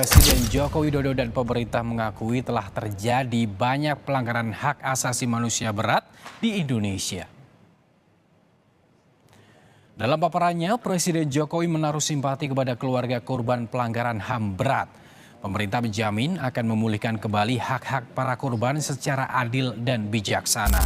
Presiden Joko Widodo dan pemerintah mengakui telah terjadi banyak pelanggaran hak asasi manusia berat di Indonesia. Dalam paparannya, Presiden Jokowi menaruh simpati kepada keluarga korban pelanggaran HAM berat. Pemerintah menjamin akan memulihkan kembali hak-hak para korban secara adil dan bijaksana.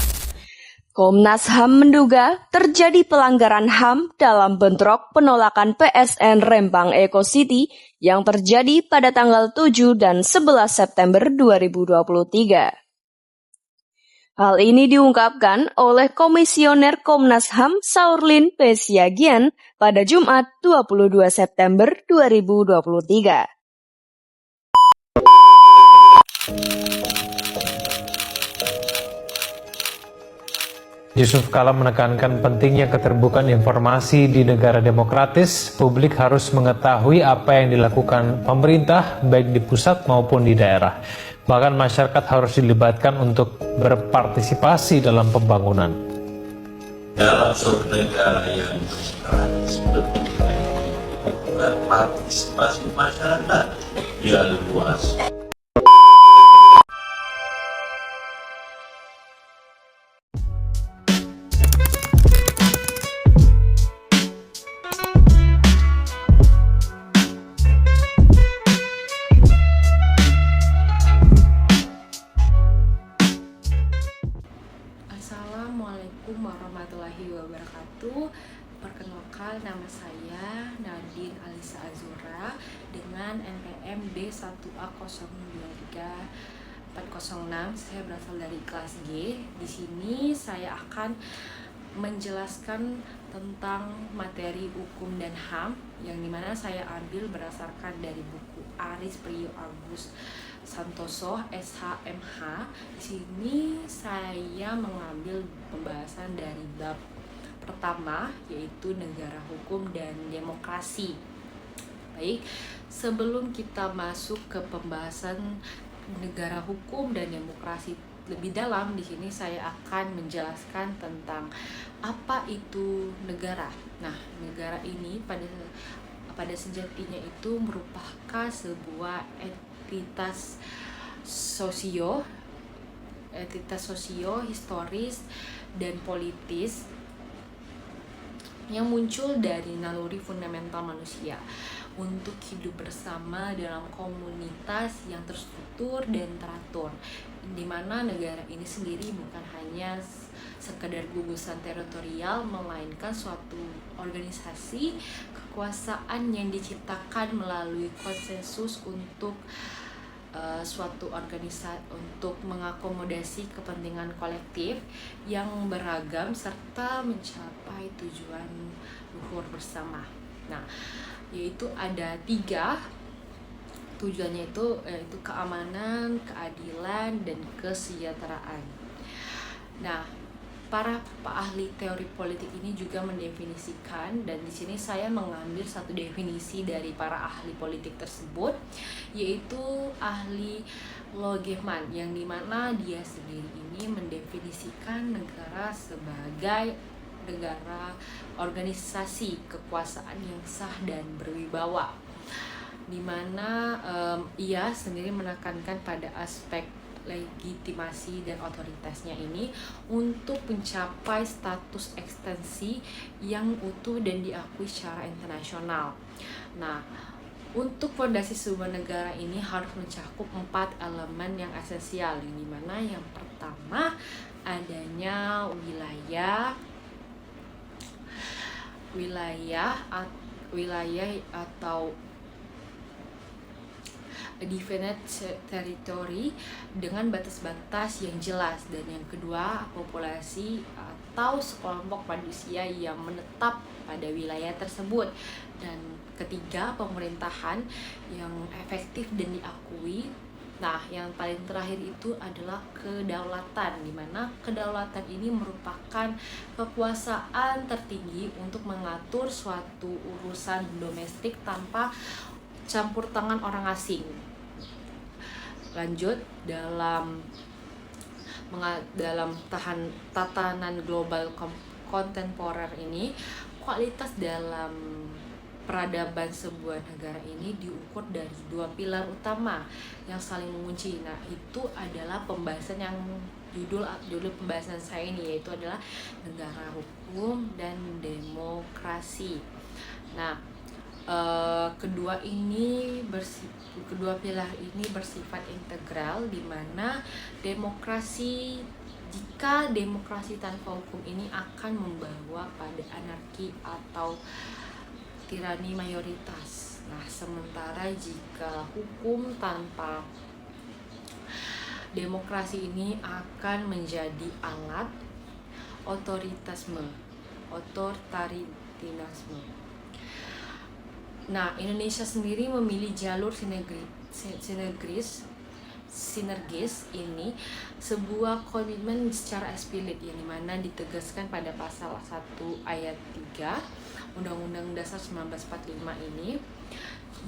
Komnas HAM menduga terjadi pelanggaran HAM dalam bentrok penolakan PSN Rempang Eco City yang terjadi pada tanggal 7 dan 11 September 2023. Hal ini diungkapkan oleh Komisioner Komnas HAM Saurlin P. Siagian pada Jumat 22 September 2023. Yusuf Kala menekankan pentingnya keterbukaan informasi di negara demokratis. Publik harus mengetahui apa yang dilakukan pemerintah baik di pusat maupun di daerah. Bahkan masyarakat harus dilibatkan untuk berpartisipasi dalam pembangunan. Dalam suatu negara yang demokratis, bukan partisipasi masyarakat yang luas. Assalamualaikum warahmatullahi wabarakatuh. Perkenalkan, nama saya Nadine Alisa Azura dengan NPM D1A023406. Saya berasal dari kelas G. Di sini saya akan menjelaskan tentang materi hukum dan HAM yang dimana saya ambil berdasarkan dari buku Aris Priyo Agus Santoso SHMH. Di sini saya mengambil pembahasan dari bab pertama, yaitu negara hukum dan demokrasi. Baik, sebelum kita masuk ke pembahasan negara hukum dan demokrasi lebih dalam, di sini saya akan menjelaskan tentang apa itu negara. Nah, negara ini pada sejatinya itu merupakan sebuah entitas sosio, historis dan politis yang muncul dari naluri fundamental manusia untuk hidup bersama dalam komunitas yang terstruktur dan teratur, di mana negara ini sendiri bukan hanya sekedar gugusan teritorial, melainkan suatu organisasi kekuasaan yang diciptakan melalui konsensus untuk suatu organisasi untuk mengakomodasi kepentingan kolektif yang beragam serta mencapai tujuan luhur bersama. Nah, yaitu ada 3 tujuannya, yaitu keamanan, keadilan, dan kesejahteraan. Nah, para ahli teori politik ini juga mendefinisikan, dan di sini saya mengambil satu definisi dari para ahli politik tersebut, yaitu ahli Logeman, yang dimana dia sendiri ini mendefinisikan negara sebagai negara organisasi kekuasaan yang sah dan berwibawa, dimana ia sendiri menekankan pada aspek legitimasi dan otoritasnya ini untuk mencapai status ekstensi yang utuh dan diakui secara internasional. Nah, untuk fondasi sebuah negara ini harus mencakup 4 elemen yang esensial, yang dimana yang pertama adanya wilayah atau definite territory dengan batas-batas yang jelas, dan yang kedua populasi atau sekelompok manusia yang menetap pada wilayah tersebut, dan ketiga pemerintahan yang efektif dan diakui. Nah, yang paling terakhir itu adalah kedaulatan, di mana kedaulatan ini merupakan kekuasaan tertinggi untuk mengatur suatu urusan domestik tanpa campur tangan orang asing. Lanjut, dalam tatanan global kontemporer ini, kualitas dalam peradaban sebuah negara ini diukur dari dua pilar utama yang saling mengunci. Nah, itu adalah pembahasan yang judul pembahasan saya ini, yaitu adalah negara hukum dan demokrasi. Nah, kedua pilar ini bersifat integral, di mana jika demokrasi tanpa hukum ini akan membawa pada anarki atau tirani mayoritas. Nah, sementara jika hukum tanpa demokrasi ini akan menjadi alat otoritarisme. Nah, Indonesia sendiri memilih jalur sinergis ini sebuah komitmen secara eksplisit yang dimana ditegaskan pada pasal 1 ayat 3 Undang-Undang Dasar 1945 ini,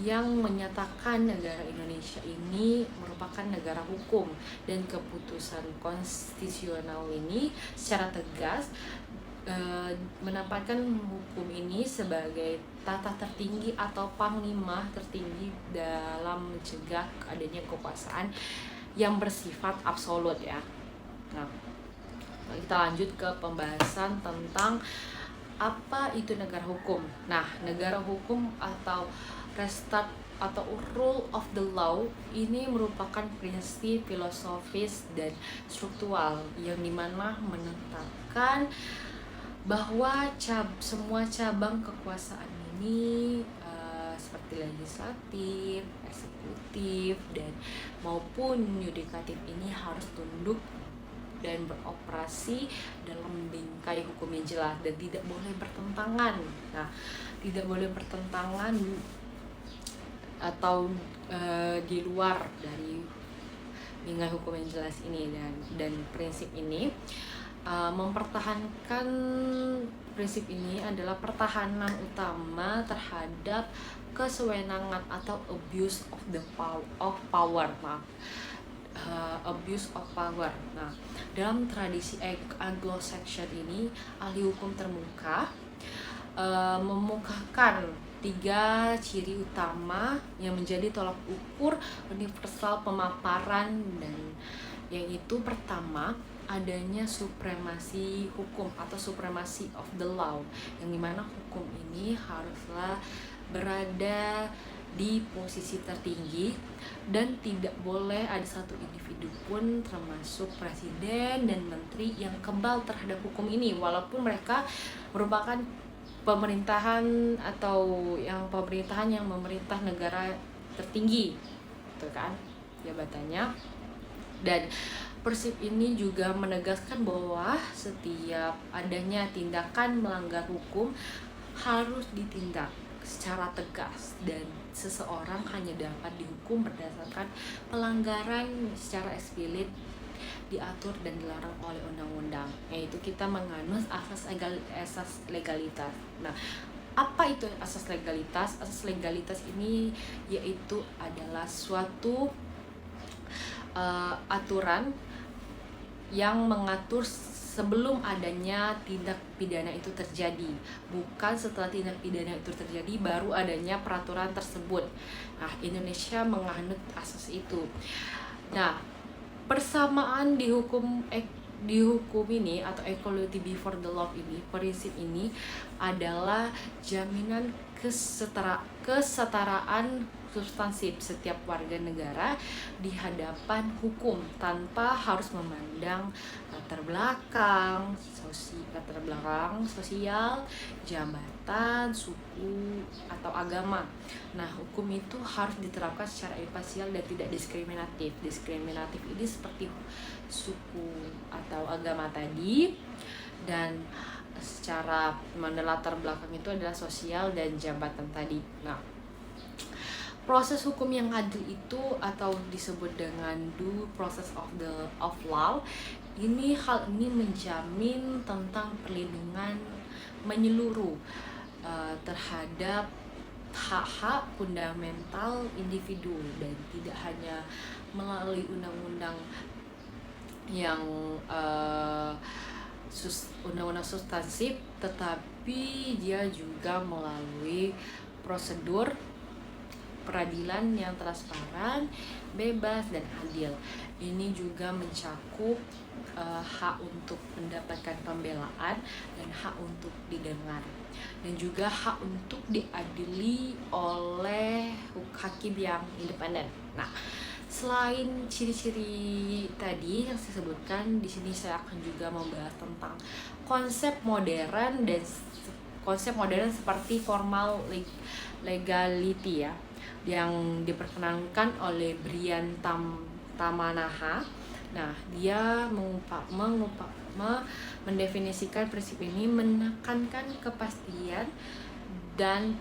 yang menyatakan negara Indonesia ini merupakan negara hukum, dan keputusan konstitusional ini secara tegas menempatkan hukum ini sebagai tata tertinggi atau panglima tertinggi dalam mencegah adanya kekuasaan yang bersifat absolut ya. Nah, kita lanjut ke pembahasan tentang apa itu negara hukum. Nah, negara hukum atau restart atau rule of the law ini merupakan prinsip filosofis dan struktural yang dimana menetapkan bahwa semua cabang kekuasaan ini seperti legislatif, eksekutif, dan maupun yudikatif ini harus tunduk dan beroperasi dalam bingkai hukum yang jelas dan tidak boleh bertentangan. Nah, tidak boleh bertentangan atau di luar dari bingkai hukum yang jelas ini, dan prinsip ini mempertahankan prinsip ini adalah pertahanan utama terhadap kesewenangan atau abuse of power. Nah, dalam tradisi Anglo-Saxon ini, ahli hukum termuka memukakan 3 ciri utama yang menjadi tolak ukur universal pemaparan, dan yaitu pertama, adanya supremasi hukum atau supremasi of the law, yang dimana hukum ini haruslah berada di posisi tertinggi dan tidak boleh ada satu individu pun termasuk presiden dan menteri yang kebal terhadap hukum ini, walaupun mereka merupakan pemerintahan yang memerintah negara tertinggi, gitu kan jabatannya. Dan prinsip ini juga menegaskan bahwa setiap adanya tindakan melanggar hukum harus ditindak secara tegas, dan seseorang hanya dapat dihukum berdasarkan pelanggaran secara eksplisit diatur dan dilarang oleh undang-undang, yaitu kita menganut asas legalitas. Nah, apa itu asas legalitas? Asas legalitas ini yaitu adalah suatu aturan yang mengatur sebelum adanya tindak pidana itu terjadi, bukan setelah tindak pidana itu terjadi baru adanya peraturan tersebut. Nah, Indonesia menganut asas itu. Nah, persamaan di hukum ini atau equality before the law ini, prinsip ini adalah jaminan kesetaraan substansif setiap warga negara di hadapan hukum tanpa harus memandang latar belakang sosial, jabatan, suku, atau agama. Nah, hukum itu harus diterapkan secara imparsial dan tidak diskriminatif. Diskriminatif ini seperti suku atau agama tadi, dan secara latar belakang itu adalah sosial dan jabatan tadi. Nah, proses hukum yang adil itu atau disebut dengan due process of law ini, hal ini menjamin tentang perlindungan menyeluruh terhadap hak-hak fundamental individu, dan tidak hanya melalui undang-undang yang undang-undang substansif, tetapi dia juga melalui prosedur peradilan yang transparan, bebas, dan adil. Ini juga mencakup hak untuk mendapatkan pembelaan dan hak untuk didengar, dan juga hak untuk diadili oleh hakim yang independen. Nah, selain ciri-ciri tadi yang saya sebutkan, di sini saya akan juga membahas tentang konsep modern seperti formal legality ya, yang diperkenalkan oleh Brian Tamanaha. Nah, dia mendefinisikan prinsip ini menekankan kepastian dan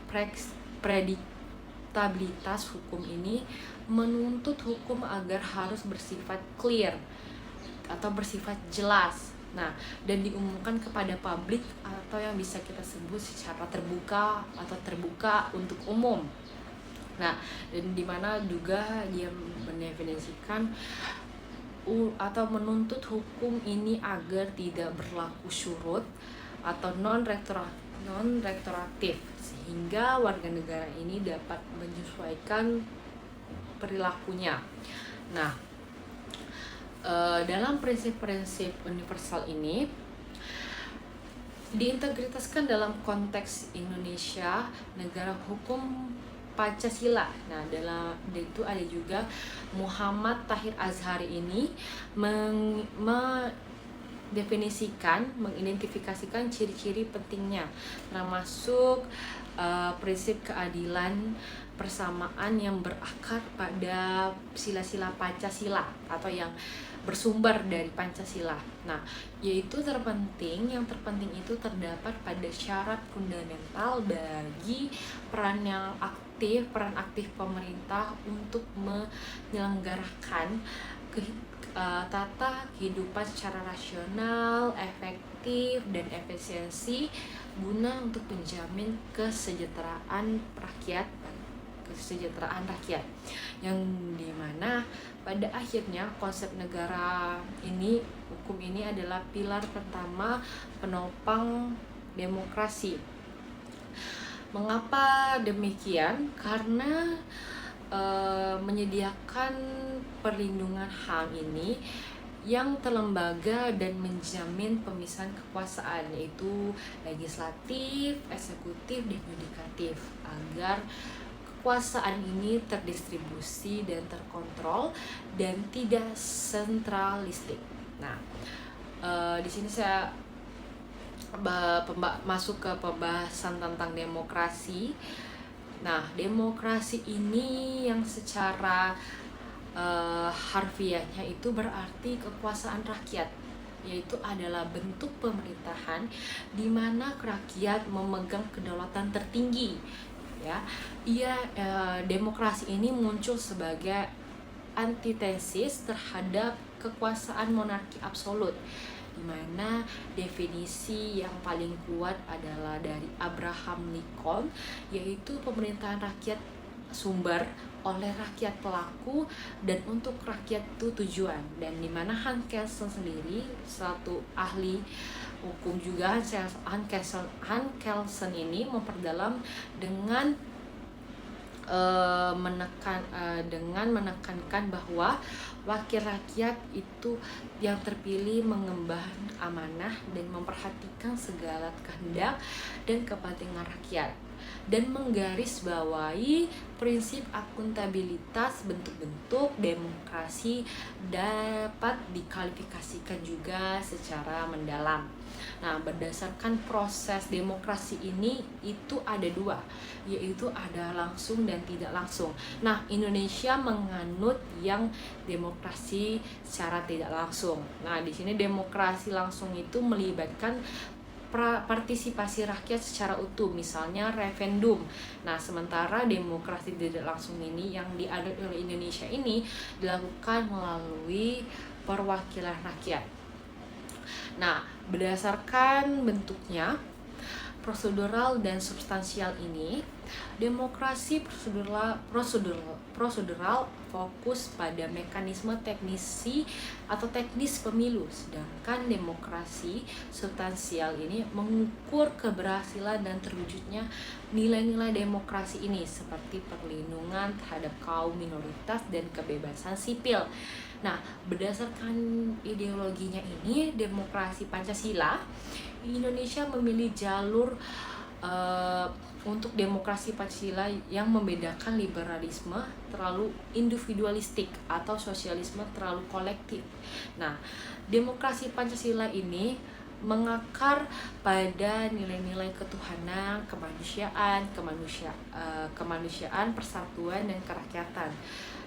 prediktabilitas hukum ini, menuntut hukum agar harus bersifat clear atau bersifat jelas. Nah, dan diumumkan kepada publik atau yang bisa kita sebut secara terbuka atau terbuka untuk umum. Nah, dan dimana juga dia mendefinisikan atau menuntut hukum ini agar tidak berlaku syurut atau non retroaktif, sehingga warga negara ini dapat menyesuaikan perilakunya. Nah, dalam prinsip-prinsip universal ini diintegritaskan dalam konteks Indonesia, negara hukum Pancasila. Nah, dalam itu ada juga Muhammad Tahir Azhari ini mengidentifikasikan ciri-ciri pentingnya, termasuk prinsip keadilan persamaan yang berakar pada sila-sila Pancasila atau yang bersumber dari Pancasila. Nah, yaitu yang terpenting itu terdapat pada syarat fundamental bagi peran aktif pemerintah untuk menyelenggarakan tata kehidupan secara rasional, efektif, dan efisiensi guna untuk menjamin kesejahteraan rakyat, yang dimana pada akhirnya konsep negara ini, hukum ini adalah pilar pertama penopang demokrasi. Mengapa demikian? Karena menyediakan perlindungan HAM ini yang terlembaga dan menjamin pemisahan kekuasaan, yaitu legislatif, eksekutif, dan yudikatif, agar kekuasaan ini terdistribusi dan terkontrol dan tidak sentralistik. Nah, di sini saya masuk ke pembahasan tentang demokrasi. Nah, demokrasi ini yang secara harfiahnya itu berarti kekuasaan rakyat, yaitu adalah bentuk pemerintahan di mana rakyat memegang kedaulatan tertinggi. Ya, demokrasi ini muncul sebagai antitesis terhadap kekuasaan monarki absolut, di mana definisi yang paling kuat adalah dari Abraham Lincoln, yaitu pemerintahan rakyat sumber oleh rakyat pelaku dan untuk rakyat itu tujuan. Dan di mana Hans Kelsen sendiri, satu ahli hukum juga, Hans Kelsen ini memperdalam dengan menekankan bahwa wakil rakyat itu yang terpilih mengemban amanah dan memperhatikan segala kehendak dan kepentingan rakyat, dan menggarisbawahi prinsip akuntabilitas. Bentuk-bentuk demokrasi dapat dikualifikasikan juga secara mendalam. Nah, berdasarkan proses demokrasi ini itu ada dua, yaitu ada langsung dan tidak langsung. Nah, Indonesia menganut yang demokrasi secara tidak langsung. Nah, di sini demokrasi langsung itu melibatkan partisipasi rakyat secara utuh, misalnya referendum. Nah, sementara demokrasi tidak langsung ini yang diadopsi oleh Indonesia ini dilakukan melalui perwakilan rakyat. Nah, berdasarkan bentuknya, prosedural dan substansial ini, demokrasi prosedural fokus pada mekanisme teknis pemilu, sedangkan demokrasi substansial ini mengukur keberhasilan dan terwujudnya nilai-nilai demokrasi ini seperti perlindungan terhadap kaum minoritas dan kebebasan sipil. Nah, berdasarkan ideologinya ini, demokrasi Pancasila, Indonesia memilih jalur untuk demokrasi Pancasila yang membedakan liberalisme terlalu individualistik atau sosialisme terlalu kolektif. Nah, demokrasi Pancasila ini mengakar pada nilai-nilai ketuhanan, kemanusiaan, persatuan dan kerakyatan,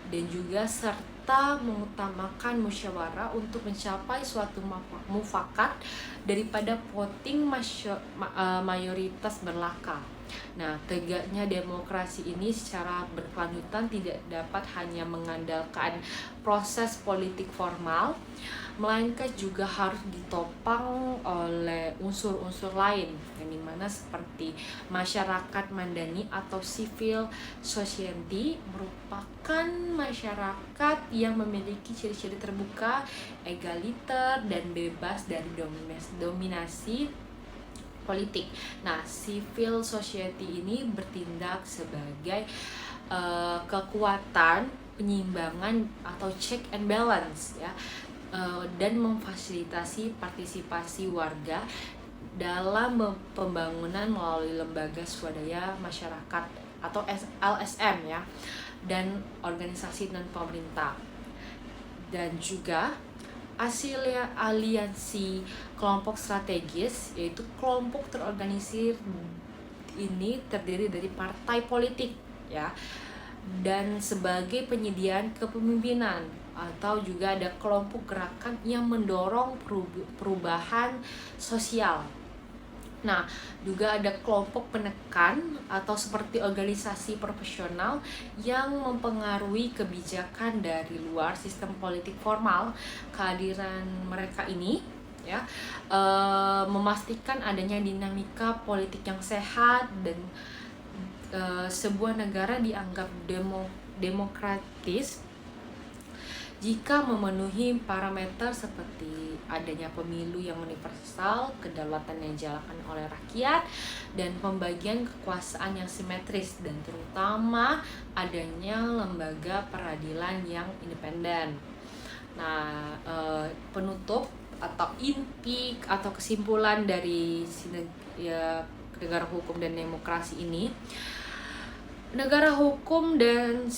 dan juga serta mengutamakan musyawarah untuk mencapai suatu mufakat daripada voting mayoritas berlaka. Nah, tegaknya demokrasi ini secara berkelanjutan tidak dapat hanya mengandalkan proses politik formal, melainkan juga harus ditopang oleh unsur-unsur lain, yang dimana seperti masyarakat madani atau civil society merupakan masyarakat yang memiliki ciri-ciri terbuka, egaliter, dan bebas dari dominasi politik. Nah, civil society ini bertindak sebagai kekuatan penyimbangan atau check and balance, ya, dan memfasilitasi partisipasi warga dalam pembangunan melalui lembaga swadaya masyarakat atau LSM, ya, dan organisasi non pemerintah, dan juga aliansi kelompok strategis, yaitu kelompok terorganisir ini terdiri dari partai politik, ya, dan sebagai penyediaan kepemimpinan, atau juga ada kelompok gerakan yang mendorong perubahan sosial. Nah, juga ada kelompok penekan atau seperti organisasi profesional yang mempengaruhi kebijakan dari luar sistem politik formal. Kehadiran mereka ini, ya, memastikan adanya dinamika politik yang sehat dan sebuah negara dianggap demokratis jika memenuhi parameter seperti adanya pemilu yang universal, kedaulatan yang dijalankan oleh rakyat, dan pembagian kekuasaan yang simetris, dan terutama adanya lembaga peradilan yang independen. Nah, penutup atau inti atau kesimpulan dari negara hukum dan demokrasi ini, negara hukum dan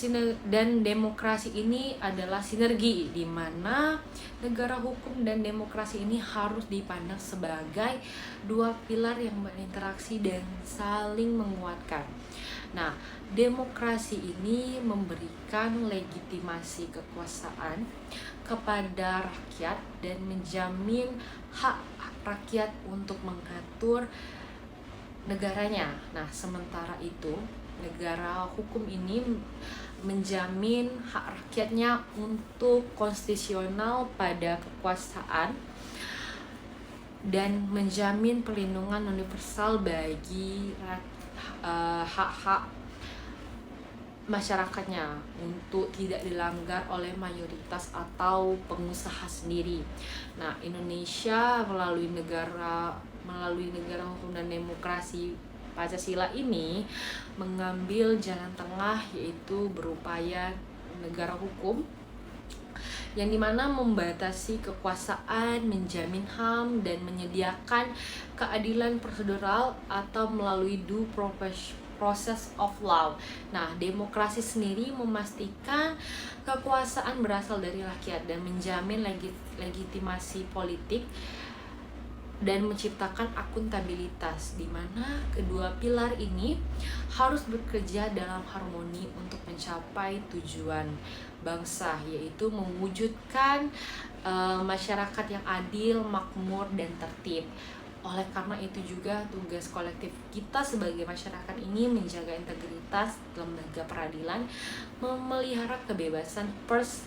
demokrasi ini adalah sinergi, di mana negara hukum dan demokrasi ini harus dipandang sebagai dua pilar yang berinteraksi dan saling menguatkan. Nah, demokrasi ini memberikan legitimasi kekuasaan kepada rakyat dan menjamin hak rakyat untuk mengatur negaranya. Nah, sementara itu negara hukum ini menjamin hak rakyatnya untuk konstitusional pada kekuasaan dan menjamin perlindungan universal bagi hak-hak masyarakatnya untuk tidak dilanggar oleh mayoritas atau pengusaha sendiri. Nah, Indonesia melalui negara hukum dan demokrasi Pancasila ini mengambil jalan tengah, yaitu berupaya negara hukum yang dimana membatasi kekuasaan, menjamin HAM, dan menyediakan keadilan prosedural atau melalui due process of law. Nah, demokrasi sendiri memastikan kekuasaan berasal dari rakyat dan menjamin legitimasi politik dan menciptakan akuntabilitas, di mana kedua pilar ini harus bekerja dalam harmoni untuk mencapai tujuan bangsa, yaitu mewujudkan masyarakat yang adil, makmur, dan tertib. Oleh karena itu juga tugas kolektif kita sebagai masyarakat ini menjaga integritas lembaga peradilan, memelihara kebebasan pers,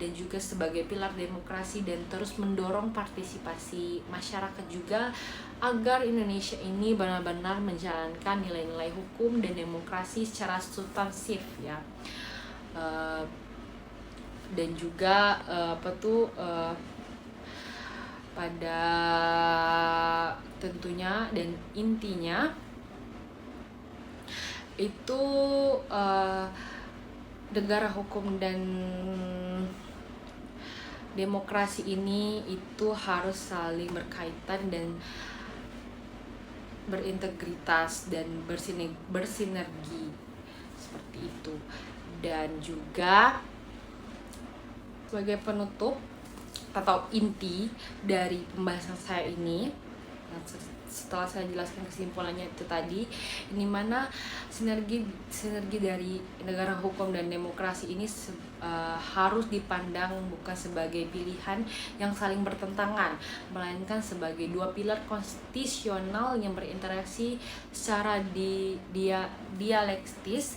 dan juga sebagai pilar demokrasi, dan terus mendorong partisipasi masyarakat juga agar Indonesia ini benar-benar menjalankan nilai-nilai hukum dan demokrasi secara substansif ya. Dan juga pada tentunya dan intinya itu negara hukum dan demokrasi ini itu harus saling berkaitan dan berintegritas dan bersinergi seperti itu. Dan juga sebagai penutup atau inti dari pembahasan saya ini, setelah saya jelaskan kesimpulannya itu tadi, ini mana sinergi dari negara hukum dan demokrasi ini harus dipandang bukan sebagai pilihan yang saling bertentangan, melainkan sebagai dua pilar konstitusional yang berinteraksi secara dialektis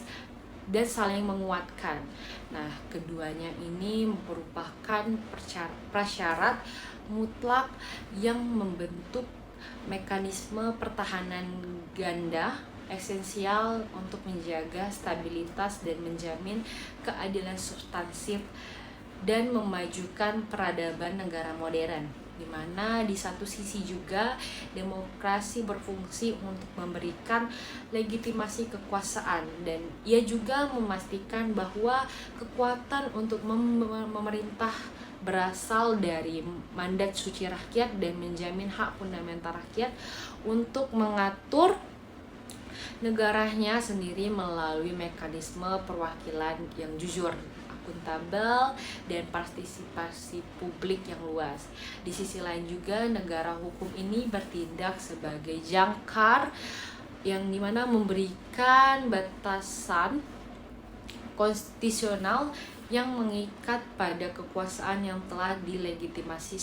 dan saling menguatkan. Nah, keduanya ini merupakan prasyarat mutlak yang membentuk mekanisme pertahanan ganda esensial untuk menjaga stabilitas dan menjamin keadilan substansif dan memajukan peradaban negara modern, di mana di satu sisi juga demokrasi berfungsi untuk memberikan legitimasi kekuasaan, dan ia juga memastikan bahwa kekuatan untuk memerintah berasal dari mandat suci rakyat dan menjamin hak fundamental rakyat untuk mengatur negaranya sendiri melalui mekanisme perwakilan yang jujur, akuntabel, dan partisipasi publik yang luas. Di sisi lain juga negara hukum ini bertindak sebagai jangkar yang dimana memberikan batasan konstitusional yang mengikat pada kekuasaan yang telah dilegitimasi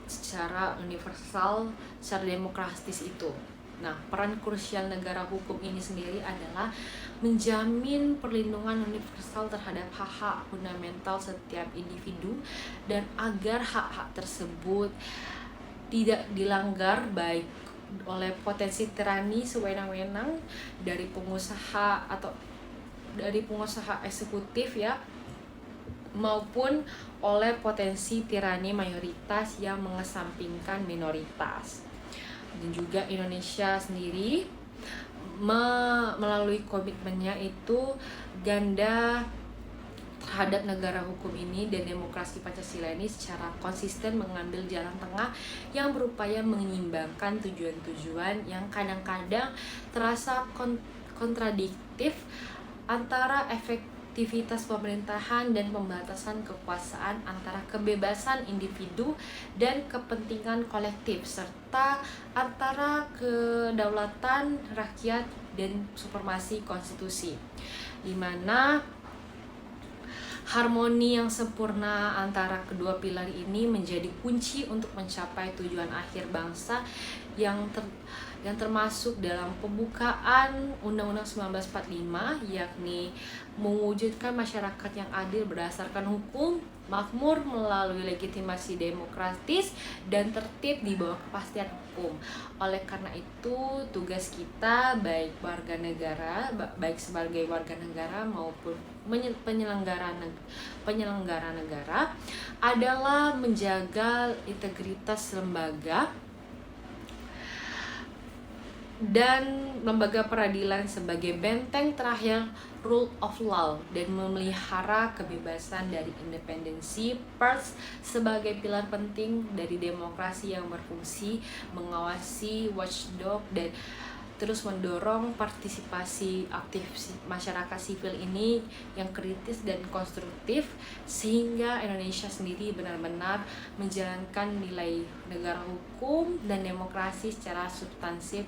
secara universal, secara demokratis itu. Nah, peran krusial negara hukum ini sendiri adalah menjamin perlindungan universal terhadap hak-hak fundamental setiap individu, dan agar hak-hak tersebut tidak dilanggar baik oleh potensi tirani sewenang-wenang dari pengusaha eksekutif ya, maupun oleh potensi tirani mayoritas yang mengesampingkan minoritas. Dan juga Indonesia sendiri melalui komitmennya itu ganda terhadap negara hukum ini dan demokrasi Pancasila ini secara konsisten mengambil jalan tengah yang berupaya menyeimbangkan tujuan-tujuan yang kadang-kadang terasa kontradiktif antara efektivitas pemerintahan dan pembatasan kekuasaan, antara kebebasan individu dan kepentingan kolektif, serta antara kedaulatan rakyat dan supremasi konstitusi, di mana harmoni yang sempurna antara kedua pilar ini menjadi kunci untuk mencapai tujuan akhir bangsa yang termasuk dalam pembukaan Undang-Undang 1945, yakni mewujudkan masyarakat yang adil berdasarkan hukum, makmur melalui legitimasi demokratis, dan tertib di bawah kepastian hukum. Oleh karena itu, tugas kita baik sebagai warga negara maupun penyelenggara negara adalah menjaga integritas lembaga dan lembaga peradilan sebagai benteng terakhir rule of law, dan memelihara kebebasan dari independensi pers sebagai pilar penting dari demokrasi yang berfungsi mengawasi watchdog dan terus mendorong partisipasi aktif masyarakat sipil ini yang kritis dan konstruktif, sehingga Indonesia sendiri benar-benar menjalankan nilai negara hukum dan demokrasi secara substansif,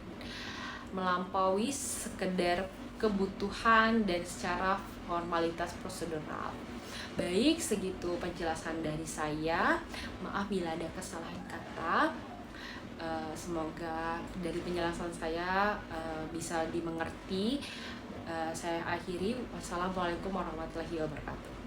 melampaui sekedar kebutuhan dan secara formalitas prosedural. Baik, segitu penjelasan dari saya. Maaf bila ada kesalahan kata. Semoga dari penjelasan saya bisa dimengerti. Saya akhiri. Wassalamualaikum warahmatullahi wabarakatuh.